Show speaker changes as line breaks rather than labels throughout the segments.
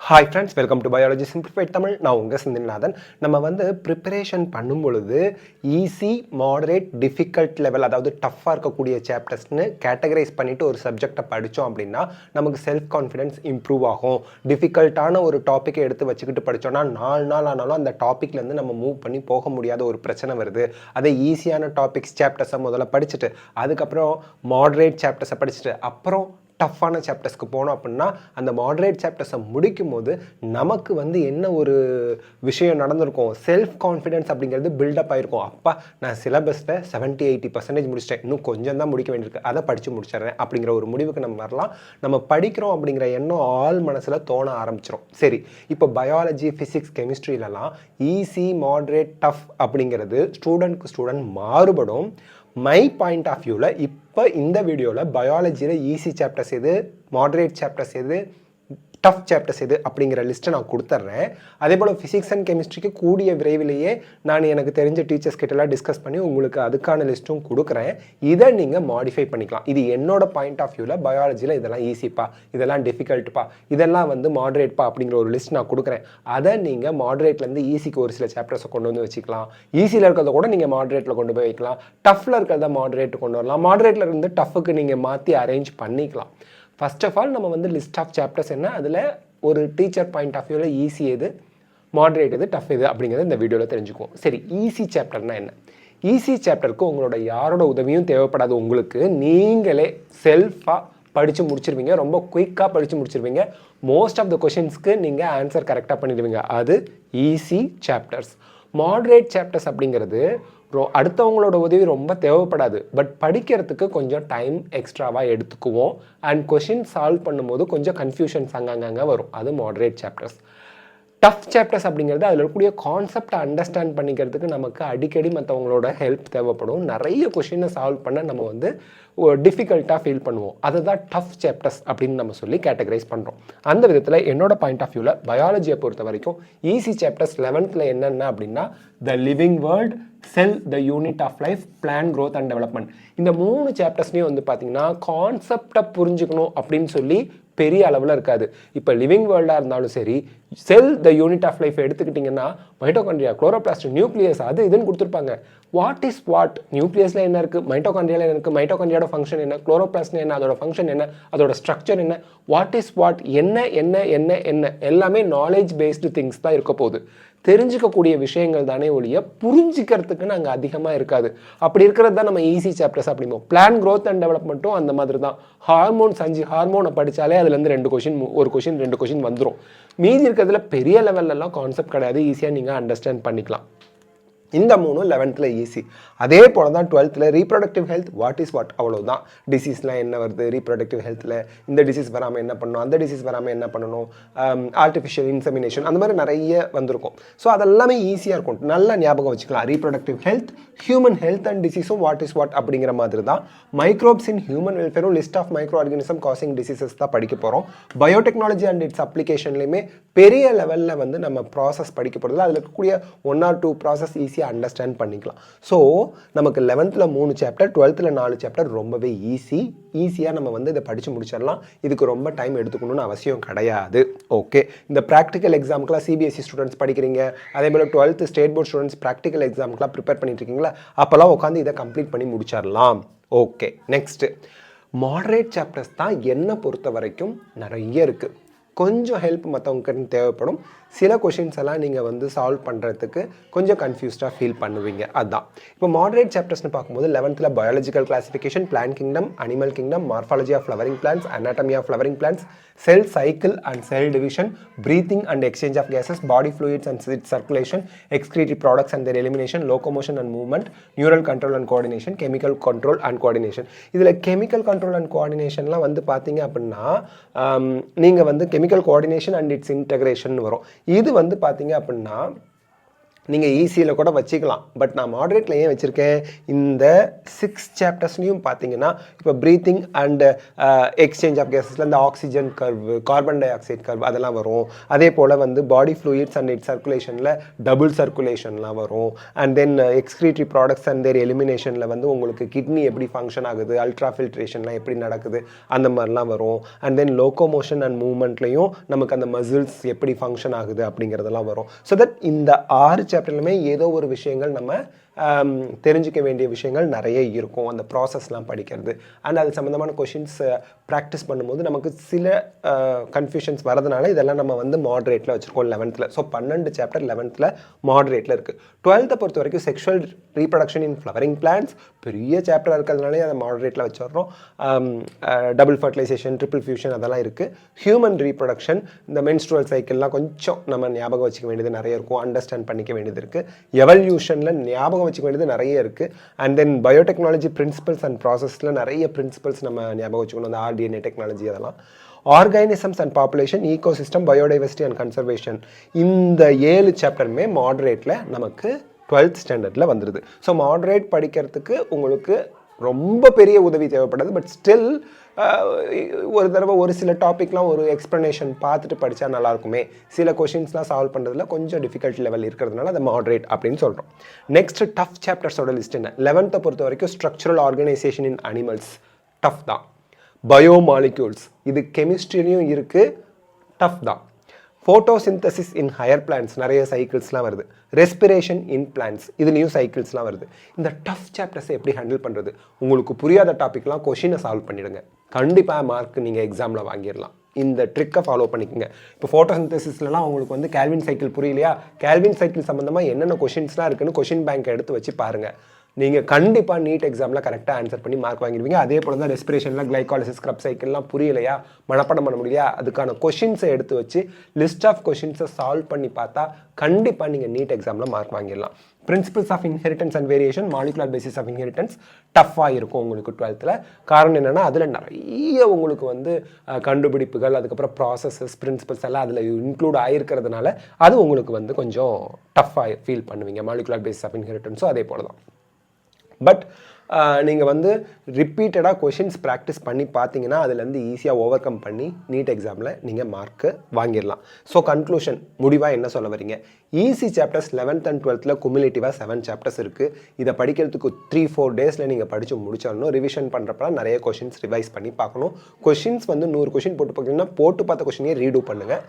Hi friends, welcome to biology simplified Tamil. நான் உங்கள் சிந்தில்நாதன். நம்ம ப்ரிப்பரேஷன் பண்ணும் பொழுது ஈஸி, மாடரேட், டிஃபிகல்ட் லெவல், அதாவது டஃப்பாக இருக்கக்கூடிய சாப்டர்ஸ்னு கேட்டகரைஸ் பண்ணிவிட்டு ஒரு சப்ஜெக்டை படித்தோம் அப்படின்னா நமக்கு செல்ஃப் கான்ஃபிடென்ஸ் இம்ப்ரூவ் ஆகும். டிஃபிகல்ட்டான ஒரு டாப்பிக்கை எடுத்து வச்சுக்கிட்டு படித்தோன்னா 4 நாள் ஆனாலும் அந்த டாப்பிக்லேருந்து நம்ம மூவ் பண்ணி போக முடியாத ஒரு பிரச்சனை வருது. அதே ஈஸியான டாபிக்ஸ் சாப்டர்ஸை முதல்ல படிச்சுட்டு அதுக்கப்புறம் மாடரேட் சாப்டர்ஸை படிச்சுட்டு அப்புறம் டஃப்பான சாப்டர்ஸ்க்கு போனோம் அப்படின்னா அந்த மாடரேட் சாப்டர்ஸை முடிக்கும் போது நமக்கு என்ன ஒரு விஷயம் நடந்திருக்கும், செல்ஃப் கான்ஃபிடென்ஸ் அப்படிங்கிறது பில்டப் ஆகிருக்கும். அப்பா, நான் சிலபஸில் 70-80% முடிச்சிட்டேன், இன்னும் கொஞ்சம் தான் முடிக்க வேண்டியிருக்கு, அதை படித்து முடிச்சிடுறேன் அப்படிங்கிற ஒரு முடிவுக்கு நம்ம வரலாம். நம்ம படிக்கிறோம் அப்படிங்கிற எண்ணம் ஆள் மனசில் தோண ஆரம்பிச்சிடும். சரி, இப்போ பயாலஜி, ஃபிசிக்ஸ், கெமிஸ்ட்ரியிலலாம் ஈஸி, மாடரேட், டஃப் அப்படிங்கிறது ஸ்டூடெண்ட் மாறுபடும். மை பாயிண்ட் ஆஃப் வியூவில் இப்போ இந்த வீடியோவில் பயாலஜியில் ஈஸி சாப்டர்ஸ் எது, மாடரேட் சாப்டர்ஸ் எது, டஃப் சாப்டர்ஸ் எது அப்படிங்கிற லிஸ்ட்டை நான் கொடுத்துட்றேன். அதே போல் ஃபிசிக்ஸ் அண்ட் கெமிஸ்ட்ரிக்கு கூடிய விரைவிலேயே நான் எனக்கு தெரிஞ்ச டீச்சர்ஸ் கிட்டலாம் டிஸ்கஸ் பண்ணி உங்களுக்கு அதுக்கான லிஸ்ட்டும் கொடுக்குறேன். இதை நீங்கள் மாடிஃபை பண்ணிக்கலாம். இது என்னோட பாயிண்ட் ஆஃப் வியூவில் பயாலஜியில் இதெல்லாம் ஈஸிப்பா, இதெல்லாம் டிஃபிகல்ட்டுப்பா, இதெல்லாம் மாடரேட்ப்பா அப்படிங்கிற ஒரு லிஸ்ட் நான் கொடுக்குறேன். அதை நீங்கள் மாடரேட்லேருந்து ஈஸிக்கு ஒரு சில சாப்டர்ஸை கொண்டு வந்து வச்சுக்கலாம். ஈஸியில் இருக்கிறத கூட நீங்கள் மாடரேட்டில் கொண்டு போய் வைக்கலாம். டஃப்பில் இருக்கிறத மாடரேட் கொண்டு வரலாம். மாடரேட்டில் இருந்து டஃப்புக்கு நீங்கள் மாற்றி அரேஞ்ச் பண்ணிக்கலாம். ஃபர்ஸ்ட் ஆஃப் ஆல் நம்ம லிஸ்ட் ஆஃப் சாப்டர்ஸ் என்ன, அதில் ஒரு டீச்சர் பாயிண்ட் ஆஃப் வியூவில் ஈஸி எது, மாடரேட் எது, டஃப் எது அப்படிங்கிறது இந்த வீடியோவில் தெரிஞ்சுக்குவோம். சரி, ஈஸி சாப்டர்னா என்ன? ஈஸி சாப்டருக்கு உங்களோட யாரோட உதவியும் தேவைப்படாது. உங்களுக்கு நீங்களே செல்ஃபாக படித்து முடிச்சிருவீங்க. ரொம்ப குயிக்காக படித்து முடிச்சிருவீங்க. மோஸ்ட் ஆஃப் த கொஷின்ஸ்க்கு நீங்கள் ஆன்சர் கரெக்டாக பண்ணிடுவீங்க. அது ஈஸி சாப்டர்ஸ். மாடரேட் சாப்டர்ஸ் அப்படிங்கிறது அடுத்தவங்களோட உதவி ரொம்ப தேவைப்படாது. பட் படிக்கிறதுக்கு கொஞ்சம் டைம் எக்ஸ்ட்ராவாக எடுத்துக்குவோம். அண்ட் கொஷின் சால்வ் பண்ணும்போது கொஞ்சம் கன்ஃபியூஷன்ஸ் அங்கங்கே வரும். அது மாடரேட் சாப்டர்ஸ். டஃப் சாப்டர்ஸ் அப்படிங்கிறது அதில் இருக்கக்கூடிய கான்செப்டை அண்டர்ஸ்டாண்ட் பண்ணிக்கிறதுக்கு நமக்கு அடிக்கடி மற்றவங்களோட ஹெல்ப் தேவைப்படும். நிறைய கொஷினை சால்வ் பண்ண நம்ம டிஃபிகல்ட்டாக ஃபீல் பண்ணுவோம். அதை தான் டஃப் சாப்டர்ஸ் அப்படின்னு நம்ம சொல்லி கேட்டகரைஸ் பண்ணுறோம். அந்த விதத்தில் என்னோட பாயிண்ட் ஆஃப் வியூவில் பயாலஜியை பொறுத்த வரைக்கும் ஈஸி சாப்டர்ஸ் 11th என்னென்ன அப்படின்னா the living world, cell, the unit of life, plant, growth and development. இந்த 3 சாப்டர்ஸ்லையும் பார்த்தீங்கன்னா கான்செப்டை புரிஞ்சுக்கணும் அப்படின்னு சொல்லி பெரிய அளவில் இருக்காது. இப்போ லிவிங் வேர்ல்டாக இருந்தாலும் சரி, செல், த யூனிட் ஆஃப் லைஃப் எடுத்துக்கிட்டிங்கன்னா மைட்டோகாண்ட்ரியா, குளோரோபிளாஸ்ட், நியூக்ளியஸ், அது இதுன்னு கொடுத்துருப்பாங்க. வாட் இஸ் வாட், நியூக்ளியஸில் என்ன இருக்குது, மைட்டோகாண்ட்ரியாவில் என்ன இருக்குது, மைட்டோகாண்ட்ரியோட ஃபங்க்ஷன் என்ன, குளோரோபிளாஸ்ட் என்ன, அதோட ஃபங்க்ஷன் என்ன, அதோட ஸ்ட்ரக்சர் என்ன, வாட் இஸ் வாட், என்ன என்ன என்ன என்ன, எல்லாமே நாலேஜ் பேஸ்டு திங்ஸ் தான் இருக்க போகுது. தெரிஞ்சிக்கக்கூடிய விஷயங்கள் தானே ஒழிய புரிஞ்சிக்கிறதுக்குன்னு அங்கே அதிகமாக இருக்காது. அப்படி இருக்கிறது தான் நம்ம ஈஸி சாப்டர்ஸ் அப்படிம்போம். பிளான், க்ரோத் அண்ட் டெவலப்மெண்ட்டும் அந்த மாதிரி தான். ஹார்மோன்ஸ் 5 ஹார்மோனை படித்தாலே அதுலேருந்து 2 கொஷின், ஒரு கொஷின் 2 கொஷின் வந்துடும். மீதி இருக்கிறதுல பெரிய லெவல்லலாம் கான்செப்ட் கிடையாது. ஈஸியாக நீங்கள் அண்டர்ஸ்டாண்ட் பண்ணிக்கலாம். இந்த 3 11th ஈஸி. அதே போல் தான் 12th reproductive health, what is what, அவ்வளோதான். டிசீஸ்லாம் என்ன வருது, ரீப்ரொடக்டிவ் ஹெல்த்தில் இந்த டிசீஸ் வராமல் என்ன பண்ணணும், அந்த டிசீஸ் வராமல் என்ன பண்ணணும், ஆர்டிஃபிஷியல் இன்செமினேஷன், அந்த மாதிரி நிறைய வந்திருக்கும். ஸோ அதெல்லாமே ஈஸியாக இருக்கும், நல்லா ஞாபகம் வச்சுக்கலாம். Reproductive health, human health and டிசீஸும் வாட் இஸ் வாட் அப்படிங்கிற மாதிரி தான். மைக்ரோப்ஸ் இன் ஹியூமன் வெல்ஃபேரும் list of micro organism causing diseases தான் படிக்க போகிறோம். பயோடெக்னாலஜி அண்ட் இட்ஸ் அப்ளிகேஷன்லையுமே பெரிய லெவலில் நம்ம ப்ராசஸ் படிக்க போகிறது. அதில் இருக்கக்கூடிய 1 or 2 ப்ராசஸ் ஈஸியாக அண்டர்ஸ்டாண்ட் பண்ணிக்கலாம். ஸோ நமக்கு 11th 3 சாப்டர், 12th 4 சாப்டர் ரொம்பவே ஈஸியாக நம்ம இதை படித்து முடிச்சிடலாம். இதுக்கு ரொம்ப டைம் எடுத்துக்கணும்னு அவசியம் கிடையாது. ஓகே, இந்த ப்ராக்டிக்கல் எக்ஸாமுக்குலாம் சிபிஎஸ்சி ஸ்டூடெண்ட்ஸ் படிக்கிறீங்க, அதே போல் 12th state board students practical எக்ஸாமுக்குலாம் ப்ரிப்பேர் பண்ணிட்டு இருக்கீங்களா, அப்போல்லாம் உட்காந்து இதை கம்ப்ளீட் பண்ணி முடிச்சிடலாம். ஓகே, நெக்ஸ்ட்டு மாடரேட் சாப்டர்ஸ் தான் என்னை பொறுத்த வரைக்கும் நிறைய இருக்குது. கொஞ்சம் ஹெல்ப் மற்றவங்க தேவைப்படும். சில கொஷின்ஸ் எல்லாம் நீங்கள் சால்வ் பண்ணுறதுக்கு கொஞ்சம் கன்ஃபியூஸ்டாக ஃபீல் பண்ணுவீங்க. அதுதான் இப்போ மாடரேட் சாப்டர்ஸ்னு பார்க்கும்போது 11th biological classification, plant kingdom, animal kingdom, morphology of flowering plants, anatomy of flowering plants, cell cycle and cell division, breathing and exchange of gases, body fluids and circulation, excretory products and their elimination, locomotion and movement, neural control and coordination, chemical control and coordination. இதில் chemical control and கோஆர்டினேஷன்லாம் பார்த்தீங்க அப்படின்னா நீங்கள் chemical coordination and its integration வரும். இது பார்த்தீங்க அப்படின்னா நீங்கள் ஈஸியில் கூட வச்சுக்கலாம். பட் நான் மாடரேட்டில் ஏன் வச்சுருக்கேன், இந்த 6 சாப்டர்ஸ்லையும் பார்த்தீங்கன்னா இப்போ ப்ரீத்திங் அண்ட் எக்ஸ்சேஞ்ச் ஆஃப் கேஸஸில் இந்த oxygen curve, carbon dioxide curve அதெல்லாம் வரும். அதே போல் வந்து பாடி ஃப்ளூயிட்ஸ் அண்ட் இட் சர்க்குலேஷனில் டபுள் சர்க்குலேஷன்லாம் வரும். And then excretory products and their எலிமினேஷனில் வந்து உங்களுக்கு கிட்னி எப்படி ஃபங்க்ஷன் ஆகுது, அல்ட்ரா ஃபில்ட்ரேஷன்லாம் எப்படி நடக்குது அந்த மாதிரிலாம் வரும். அண்ட் தென் லோக்கோமோஷன் அண்ட் மூவ்மெண்ட்லையும் நமக்கு அந்த மசில்ஸ் எப்படி ஃபங்க்ஷன் ஆகுது அப்படிங்கிறதெல்லாம் வரும். ஸோ தட் இந்த 6 சாப்டர்லையுமே ஏதோ ஒரு விஷயங்கள் நம்ம தெரிஞ்சிக்க வேண்டிய விஷயங்கள் நிறைய இருக்கும் அந்த ப்ராசஸ்லாம் படிக்கிறது. அண்ட் அது சம்மந்தமான கொஷின்ஸ் ப்ராக்டிஸ் பண்ணும்போது நமக்கு சில கன்ஃபியூஷன்ஸ் வரதுனால இதெல்லாம் நம்ம வந்து மாடரேட்டில் வச்சுருக்கோம் 11th. ஸோ 12 சாப்டர் 11th மாடரேட்டில் இருக்குது. 12th பொறுத்த வரைக்கும் sexual reproduction in flowering plants பெரிய சாப்டராக இருக்கிறதுனாலே அதை மாடரேட்டில் வச்சிடுறோம். டபுள் ஃபர்டிலைசேஷன், ட்ரிபிள் ஃபியூஷன் அதெல்லாம் இருக்குது. ஹியூமன் ரீப்ரொடக்ஷன், இந்த மென்ஸ்ட்ருவல் சைக்கிள்லாம் கொஞ்சம் நம்ம ஞாபகம் வச்சுக்க வேண்டியது நிறைய இருக்கும், அண்டர்ஸ்டாண்ட் பண்ணிக்க வேண்டியது இருக்குது. எவல்யூஷனில் ஞாபகம் வச்சுக்க வேண்டியது நிறைய இருக்குது. And then biotechnology principles and ப்ராசஸில் நிறைய பிரின்சிபல்ஸ் நம்ம ஞாபகம் வச்சுக்கணும், அந்த ஆர்டிஎன்ஏ டெக்னாலஜி அதெல்லாம். Organisms and population, ecosystem, biodiversity and conservation, இந்த 7 சாப்டருமே மாடரேட்டில் நமக்கு 12th ஸ்டாண்டர்டில் வந்துடுது. ஸோ மாடரேட் படிக்கிறதுக்கு உங்களுக்கு ரொம்ப பெரிய உதவி தேவைப்படாது. பட் ஸ்டில் ஒரு தடவை ஒரு சில டாப்பிக்லாம் ஒரு எக்ஸ்ப்ளனேஷன் பார்த்துட்டு படித்தா நல்லாயிருக்குமே, சில கொஷின்ஸ்லாம் சால்வ் பண்ணுறதுல கொஞ்சம் டிஃபிகல்ட் லெவல் இருக்கிறதுனால அதை மாடரேட் அப்படின்னு சொல்கிறோம். நெக்ஸ்ட் டஃப் சாப்டர்ஸோட லிஸ்ட் என்ன? 11th பொறுத்த வரைக்கும் ஸ்ட்ரக்சரல் ஆர்கனைசேஷன் இன் அனிமல்ஸ் டஃப் தான். பயோமாலிக்யூல்ஸ் இது கெமிஸ்ட்ரிலையும் இருக்குது, டஃப் தான். ஃபோட்டோசிந்தசிஸ் இன் ஹையர் பிளான்ஸ் நிறைய சைக்கிள்ஸ்லாம் வருது. ரெஸ்பிரேஷன் இன் பிளான்ஸ் இதுலேயும் சைக்கிள்ஸ்லாம் வருது. இந்த டஃப் சாப்டர்ஸை எப்படி ஹேண்டில் பண்ணுறது? உங்களுக்கு புரியாத டாப்பிக்லாம் கொஷினை சால்வ் பண்ணிவிடுங்க, கண்டிப்பாக மார்க் நீங்கள் எக்ஸாமில் வாங்கிடலாம். இந்த ட்ரிக்கை ஃபாலோ பண்ணிக்கோங்க. இப்போ ஃபோட்டோசிந்தசிஸ்லாம் உங்களுக்கு வந்து கேல்வின் சைக்கிள் புரியலையா, கேல்வின் சைக்கிள் சம்மந்தமாக என்னென்ன கொஷின்ஸ்லாம் இருக்குன்னு கொஷின் பேங்க் எடுத்து வச்சு பாருங்கள். நீங்கள் கண்டிப்பாக நீட் எக்ஸாமில் கரெக்டாக ஆன்சர் பண்ணி மார்க் வாங்கிடுவீங்க. அதே போல் தான் ரெஸ்பிரேஷனில் கிளைகாலிசிஸ், ஸ்க்ரப் சைக்கிள்லாம் புரியலையா, மனப்பாடம் பண்ண முடியலையா, அதுக்கான கொஷின்ஸை எடுத்து வச்சு லிஸ்ட் ஆஃப் கொஷின்ஸை சால்வ் பண்ணி பார்த்தா கண்டிப்பாக நீங்கள் நீட் எக்ஸாமில் மார்க் வாங்கிடலாம். Principles of inheritance and variation, molecular basis of inheritance டஃப்பாக இருக்கும் உங்களுக்கு 12th. காரணம் என்னென்னா அதில் நிறைய உங்களுக்கு வந்து கண்டுபிடிப்புகள், அதுக்கப்புறம் ப்ராசஸஸ், பிரின்சிபல்ஸ் எல்லாம் அதில் இன்க்ளூட் ஆகிருக்கிறதுனால அது உங்களுக்கு வந்து கொஞ்சம் டஃப்பாக ஃபீல் பண்ணுவீங்க. மாலிகுலர் பேசிஸ் ஆஃப் இன்ஹெரிட்டன்ஸும் அதே போல் தான். பட் நீங்கள் வந்து ரிப்பீட்டடாக கொஷின்ஸ் ப்ராக்டிஸ் பண்ணி பார்த்தீங்கன்னா அதுலேருந்து ஈஸியாக ஓவர் கம் பண்ணி நீட் எக்ஸாமில் நீங்கள் மார்க்கு வாங்கிடலாம். ஸோ கன்க்ளூஷன் முடிவாக என்ன சொல்ல வரீங்க? Easy chapters 11th and 12th குமுலேட்டிவாக 7 chapters இருக்குது. இதை படிக்கிறதுக்கு 3-4 டேஸில் நீங்கள் படித்து முடிச்சிடணும். ரிவிஷன் பண்ணுறப்ப நிறைய கொஷின்ஸ் ரிவைஸ் பண்ணி பார்க்கணும். கொஷின்ஸ் வந்து 100 கொஷின் போட்டு பார்த்தீங்கன்னா போட்டு பார்த்த கொஷினே ரீடூ பண்ணுங்கள்.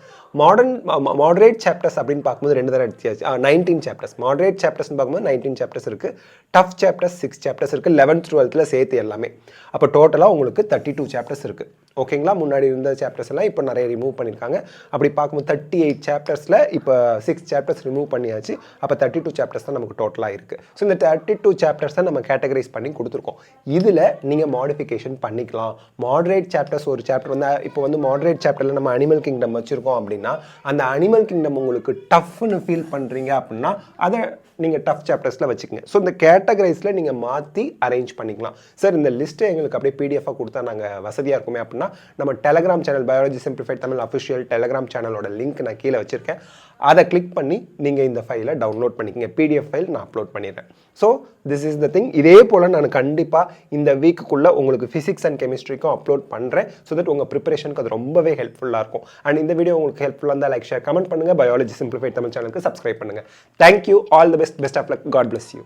மாடரேட் சாப்டர்ஸ் அப்படின்னு பார்க்கும்போது 2 தடவை எடுத்தாச்சு, 19 சாப்டர்ஸ். மாடரேட் சாப்டர்ஸ்னு பார்க்கும்போது 19 சாப்டர்ஸ் இருக்குது. டஃப் சாப்டர்ஸ் 6 சாப்டர்ஸ் இருக்குது, 11th 12th சேர்த்து எல்லாமே. அப்போ டோட்டலாக உங்களுக்கு 32 சாப்டர்ஸ் இருக்குது. ஓகேங்களா? முன்னாடி இருந்த சாப்டர்ஸ் எல்லாம் இப்போ நிறைய ரிமூவ் பண்ணியிருக்காங்க. அப்படி பார்க்கும்போது 38 சாப்டர்ஸில் இப்போ 6 சாப்டர்ஸ் ரிமூவ் பண்ணியாச்சு. அப்போ 32 சாப்டர்ஸ் தான் நமக்கு டோட்டலாக இருக்குது. ஸோ இந்த 32 சாப்டர்ஸ் தான் நம்ம கேட்டகரைஸ் பண்ணி கொடுத்துருக்கோம். இதில் நீங்கள் மாடிஃபிகேஷன் பண்ணிக்கலாம். மாடரேட் சாப்டர்ஸ் ஒரு சாப்டர் வந்து இப்போ வந்து மாடரேட் சாப்டரில் நம்ம அனிமல் கிங்டம் வச்சுருக்கோம் அப்படின்னா அந்த அனிமல் கிங்டம் உங்களுக்கு டஃப்னு ஃபீல் பண்ணுறீங்க அப்படின்னா அதை நீங்கள் டஃப் சாப்டர்ஸில் வச்சுக்கோங்க. ஸோ இந்த கேட்டகரைஸில் நீங்கள் மாற்றி அரேஞ்ச் பண்ணிக்கலாம். சார் இந்த லிஸ்ட்டை எங்களுக்கு அப்படியே பிடிஎஃபாக கொடுத்தா நாங்கள் வசதியாக இருக்குமே அப்படின்னா நம்ம Telegram channel biology simplified Tamil official Telegram சேனலோட லிங்க் நான் கீழே வச்சுருக்கேன். அதை கிளிக் பண்ணி நீங்கள் இந்த ஃபைலை டவுன்லோட் பண்ணிக்கங்க. பிடிஎஃப் ஃபைல் நான் அப்லோட் பண்ணிடுறேன். So this is the thing. இதே போல் நான் கண்டிப்பாக இந்த வீக்குள்ளே உங்களுக்கு ஃபிசிக்ஸ் அண்ட் கெமிஸ்ட்ரிக்கும் அப்லோட் பண்ணுறேன். ஸோ தட் உங்கள் ப்ரிப்பரேஷனுக்கு அது ரொம்பவே ஹெல்ப்ஃபுல்லாக இருக்கும். அண்ட் இந்த வீடியோ உங்களுக்கு ஹெல்ப்ஃபுல்லாக இருந்தால் லைக், ஷேர், கமெண்ட் பண்ணுங்கள். பயாலஜி சிம்பிளிஃபைட் தமிழ் சேனலுக்கு சப்ஸ்கிரைப் பண்ணுங்கள். Thank you. All the best. Best of luck. God bless you.